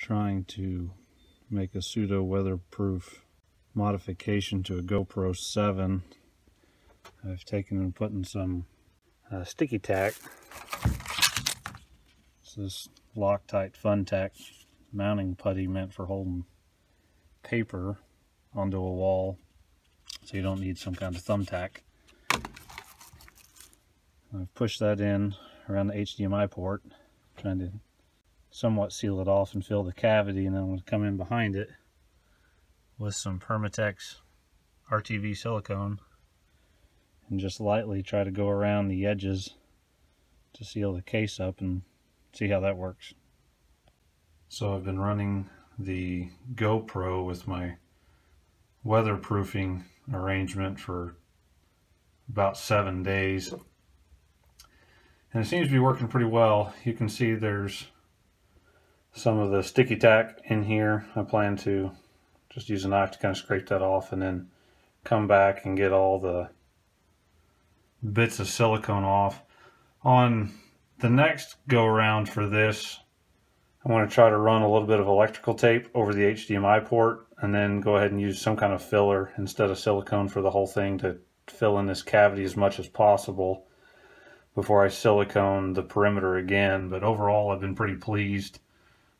trying to make a pseudo weatherproof modification to a GoPro 7. I've taken and put in some sticky tack. It's this Loctite Fun Tack mounting putty meant for holding paper onto a wall, so you don't need some kind of thumbtack. I've pushed that in around the HDMI port, trying to somewhat seal it off and fill the cavity, and then I'm going to come in behind it with some Permatex RTV silicone and just lightly try to go around the edges to seal the case up and see how that works. So I've been running the GoPro with my weatherproofing arrangement for about 7 days, and it seems to be working pretty well. You can see there's some of the sticky tack in here. I plan to just use a knife to kind of scrape that off and then come back and get all the bits of silicone off. On the next go around for this, I'm going to try to run a little bit of electrical tape over the HDMI port and then go ahead and use some kind of filler instead of silicone for the whole thing to fill in this cavity as much as possible before I silicone the perimeter again. But overall, I've been pretty pleased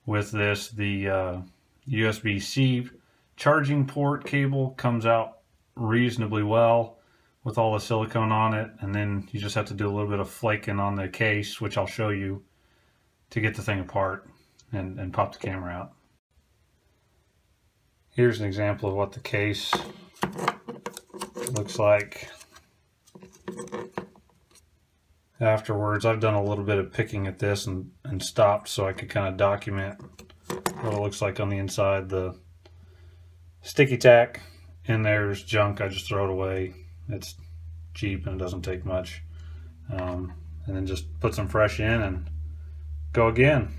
with this. The USB-C charging port cable comes out reasonably well with all the silicone on it, and then you just have to do a little bit of flaking on the case, which I'll show you, to get the thing apart and pop the camera out. Here's an example of what the case looks like afterwards. I've done a little bit of picking at this and stopped so I could kind of document what it looks like on the inside. The sticky tack in there's junk. I just throw it away. It's cheap and it doesn't take much. And then just put some fresh in and go again.